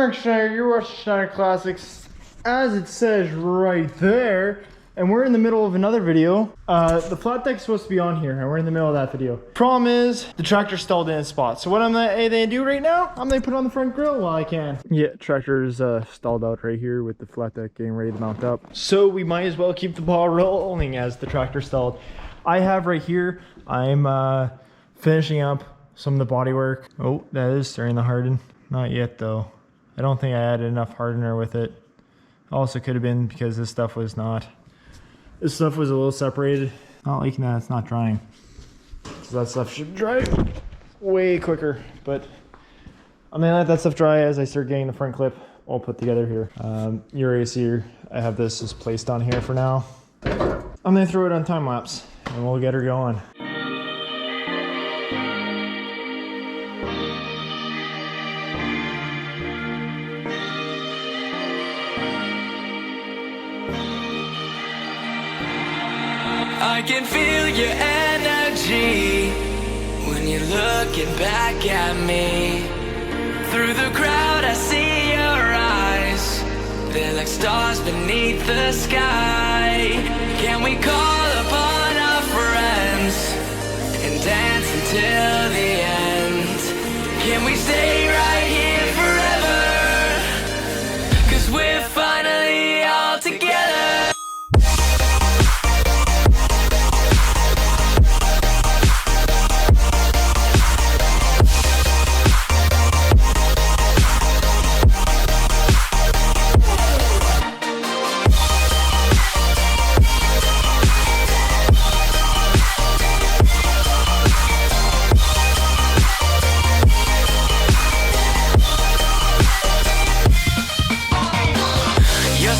Mark Schneider, you're watching Schneider Classics, as it says right there. And we're in the middle of another video. The flat deck's supposed to be on here, and we're in the middle of that video. Problem is, the tractor's stalled in its spot. So what I'm gonna do right now, I'm gonna put on the front grill while I can. Yeah, tractor's stalled out right here with the flat deck getting ready to mount up. So we might as well keep the ball rolling as the tractor stalled. I have right here, I'm finishing up some of the body work. Oh, that is starting to harden. Not yet though. I don't think I added enough hardener with it. Also could have been because this stuff was not. This stuff was a little separated. Not liking that it's not drying. So that stuff should dry way quicker. But I'm gonna let that stuff dry as I start getting the front clip all put together here. You already see here, I have this just placed on here for now. I'm gonna throw it on time lapse and we'll get her going. I can feel your energy when you're looking back at me. Through the crowd I see your eyes, they're like stars beneath the sky. Can we call upon our friends and dance until the end? Can we stay right here forever? 'Cause we're finally all together.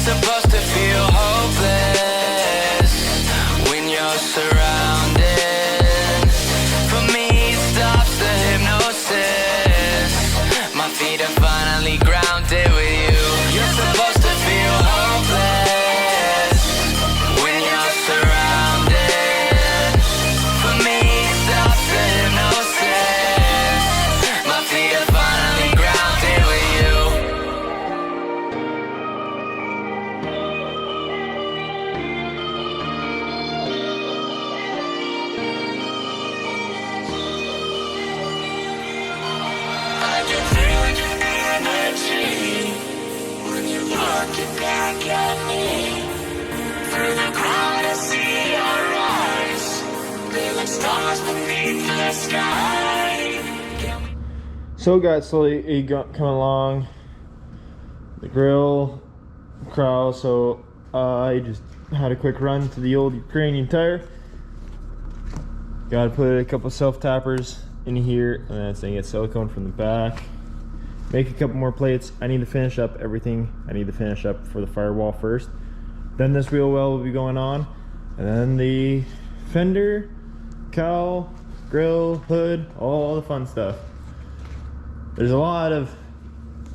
Supposed to feel hopeless when you're surrounded. For me, it stops the hypnosis. My feet are finally grounded with you. You're supposed to feel hopeless when you're surrounded. For me, it stops the hypnosis. My feet are finally grounded with you. When you're looking back at me, through the crowd I see your eyes, they're like stars beneath the sky. So it got slowly coming along the grill corral, so I just had a quick run to the old Ukrainian tire. Gotta put a couple self-tappers in here, and then saying get silicone from the back. Make a couple more plates. I need to finish up everything. I need to finish up for the firewall first. Then this wheel well will be going on. And then the fender, cowl, grill, hood, all the fun stuff. There's a lot of,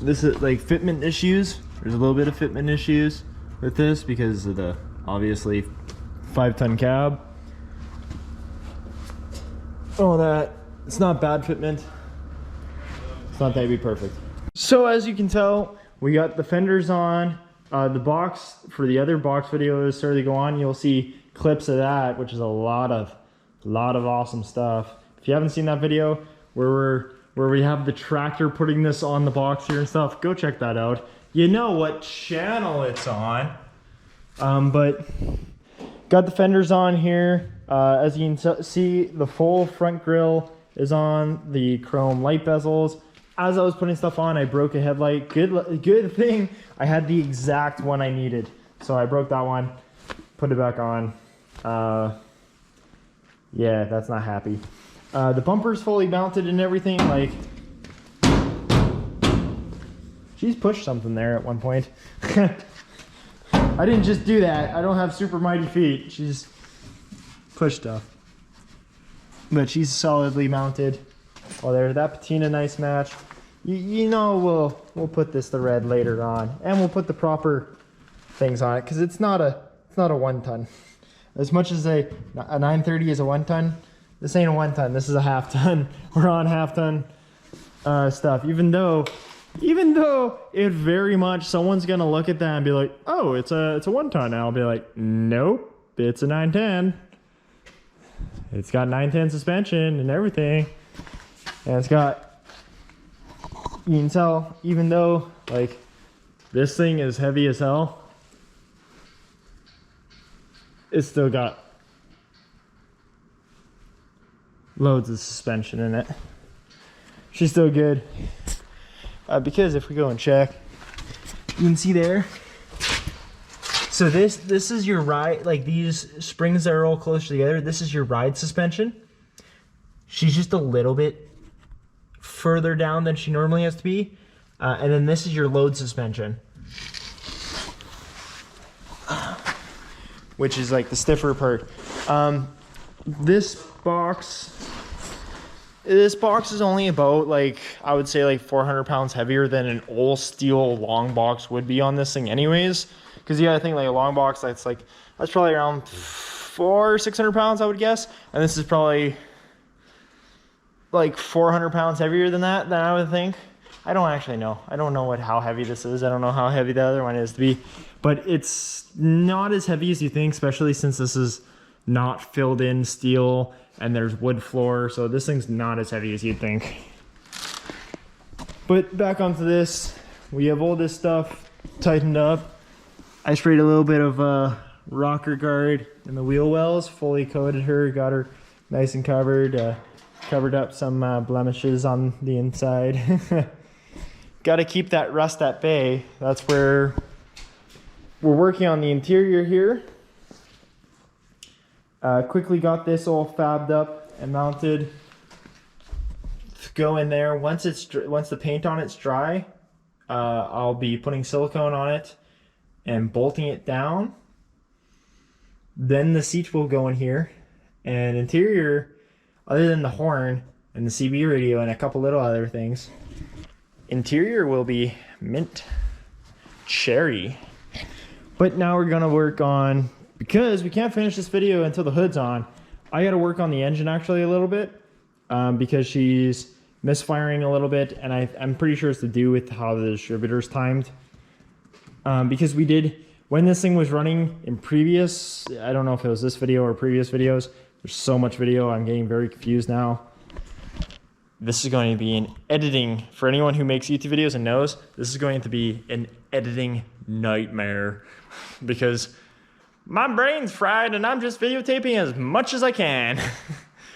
this is like fitment issues. There's a little bit of fitment issues with this because of the obviously 5-ton cab. Oh, that, it's not bad fitment. It's not that it'd be perfect. So as you can tell, we got the fenders on. The box for the other box video is starting to go on. You'll see clips of that, which is a lot of awesome stuff. If you haven't seen that video where we have the tractor putting this on the box here and stuff, go check that out. You know what channel it's on. But got the fenders on here. As you can see, the full front grille is on, the chrome light bezels. As I was putting stuff on, I broke a headlight. Good thing I had the exact one I needed. So I broke that one, put it back on. Yeah, that's not happy. The bumper's fully mounted and everything. Like, she's pushed something there at one point. I didn't just do that. I don't have super mighty feet. She's pushed stuff. But she's solidly mounted. Oh, there's that patina nice match. You know we'll put this to red later on, and we'll put the proper things on it because it's not a 1-ton. As much as a 930 is a 1-ton, this ain't a 1-ton. This is a 1/2 ton. We're on 1/2 ton stuff. Even though Even though it very much, someone's gonna look at that and be like, oh, it's a 1 ton. And I'll be like, nope, it's a 910. It's got 910 suspension and everything. And it's got, you can tell, even though like this thing is heavy as hell, it's still got loads of suspension in it. She's still good. Because if we go and check, you can see there. So this is your ride, like these springs that are all close together. This is your ride suspension. She's just a little bit further down than she normally has to be. And then this is your load suspension, which is like the stiffer part. This box is only about, like, I would say like 400 pounds heavier than an all steel long box would be on this thing anyways. Because you gotta think like a long box, that's probably around 400 or 600 pounds, I would guess. And this is probably like 400 pounds heavier than that, I would think. I don't actually know. I don't know how heavy this is. I don't know how heavy the other one is to be. But it's not as heavy as you think, especially since this is not filled in steel and there's wood floor. So this thing's not as heavy as you'd think. But back onto this, we have all this stuff tightened up. I sprayed a little bit of rocker guard in the wheel wells, fully coated her, got her nice and covered, covered up some blemishes on the inside. Got to keep that rust at bay. That's where we're working on the interior here. Quickly got this all fabbed up and mounted. Go in there. Once the paint on it's dry, I'll be putting silicone on it and bolting it down. Then the seat will go in here, and interior, other than the horn and the CB radio and a couple little other things, interior will be mint cherry. But now we're gonna work on, because we can't finish this video until the hood's on, I gotta work on the engine actually a little bit, because she's misfiring a little bit, and I'm pretty sure it's to do with how the distributor's timed. Because we did, when this thing was running in previous, I don't know if it was this video or previous videos, there's so much video, I'm getting very confused now. This is going to be an editing, for anyone who makes YouTube videos and knows, this is going to be an editing nightmare. Because my brain's fried and I'm just videotaping as much as I can.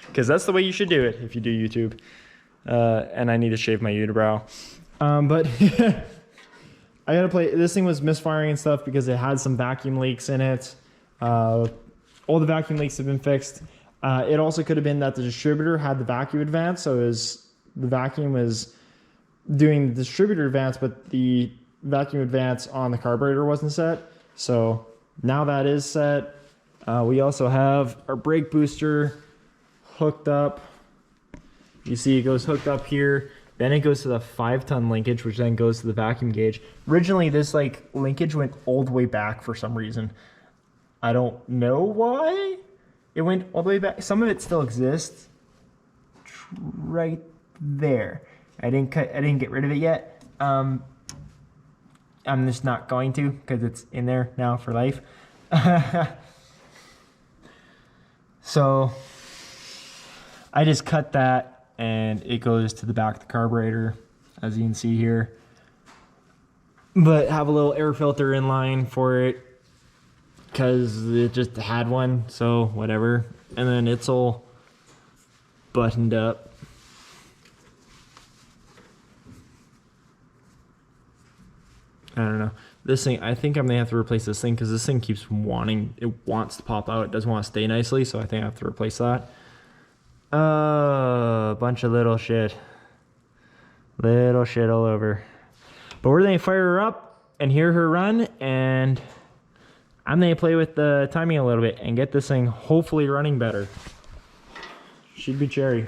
Because that's the way you should do it if you do YouTube. And I need to shave my unibrow. But I gotta play, this thing was misfiring and stuff because it had some vacuum leaks in it. All the vacuum leaks have been fixed. It also could have been that the distributor had the vacuum advance, so the vacuum was doing the distributor advance, but the vacuum advance on the carburetor wasn't set. So now that is set. We also have our brake booster hooked up. You see it goes hooked up here. Then it goes to the 5-ton linkage, which then goes to the vacuum gauge. Originally, this like linkage went all the way back for some reason. I don't know why it went all the way back. Some of it still exists right there. I didn't get rid of it yet. I'm just not going to, because it's in there now for life. So I just cut that, and it goes to the back of the carburetor, as you can see here. But have a little air filter in line for it, because it just had one, so whatever. And then it's all buttoned up. I don't know. This thing, I think I'm gonna have to replace this thing, because this thing keeps it wants to pop out. It doesn't want to stay nicely, so I think I have to replace that. A bunch of little shit. Little shit all over. But we're gonna fire her up and hear her run, and I'm gonna play with the timing a little bit and get this thing hopefully running better. Should be cherry.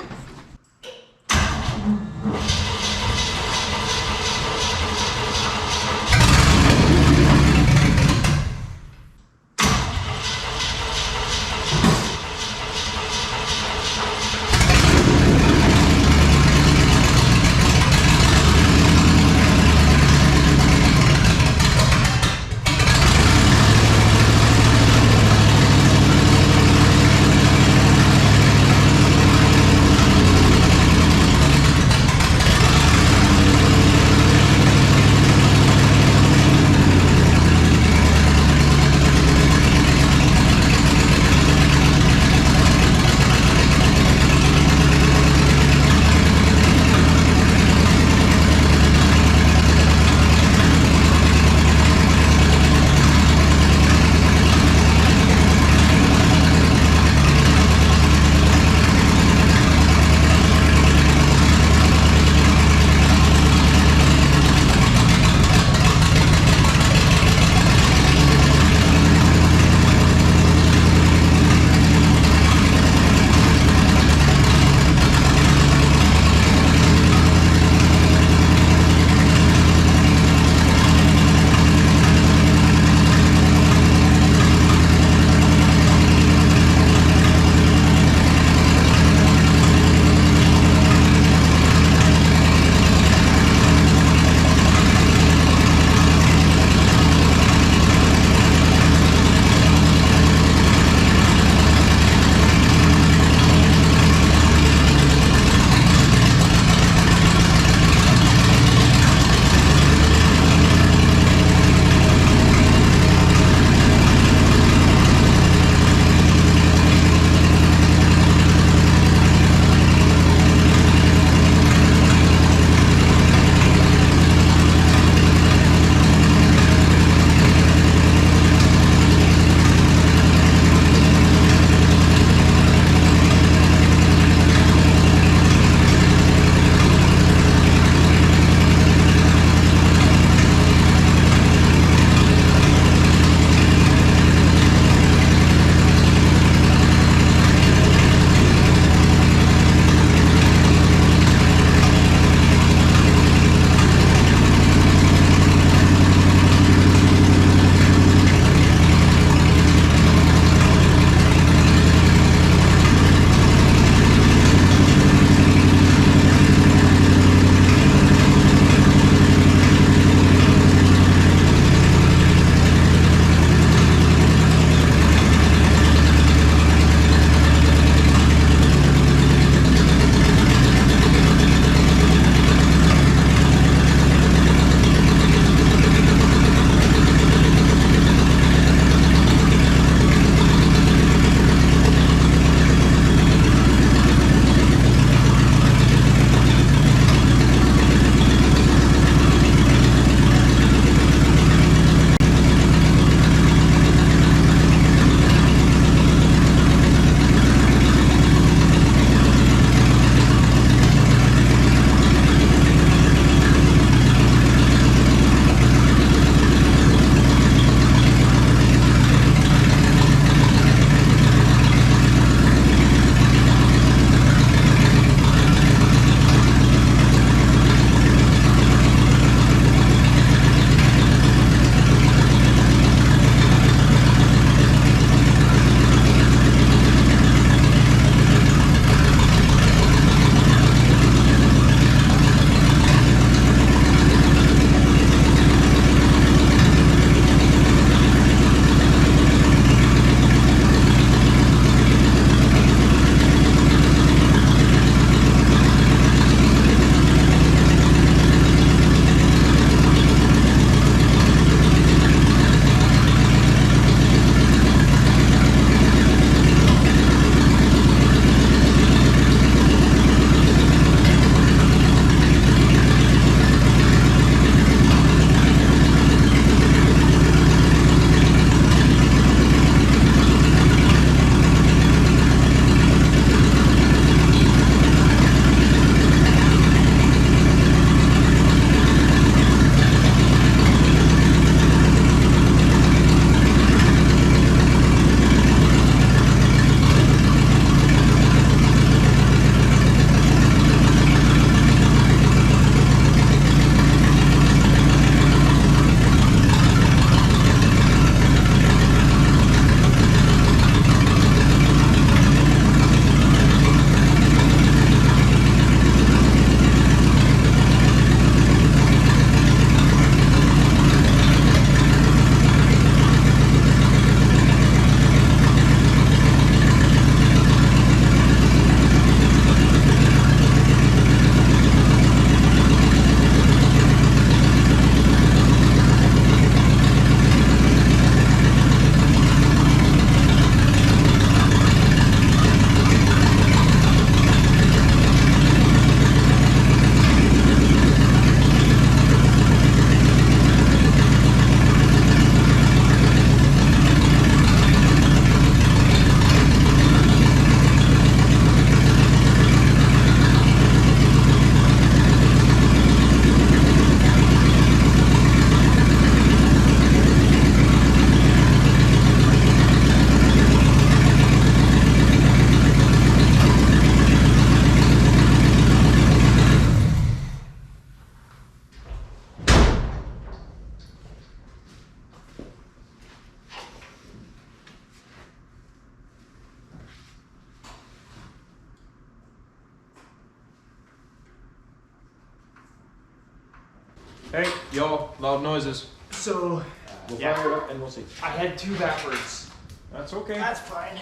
Hey, y'all, loud noises. So, We'll yeah. fire it up and we'll see. I had 2 backwards. That's okay. That's fine.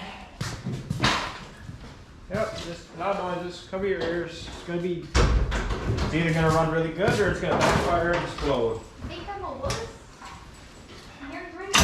Yep, just loud noises. Cover your ears. It's gonna be. It's either gonna run really good or it's gonna backfire and explode. Think I'm a wuss? You're great.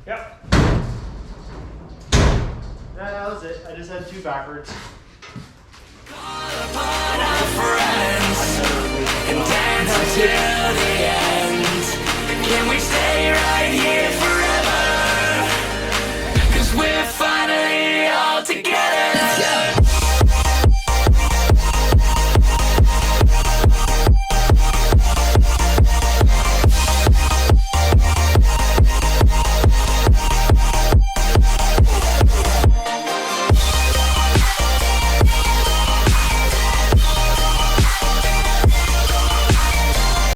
Yep. That was it. I just had 2 backwards. Upon our friends and dance until the end. Can we stay right here?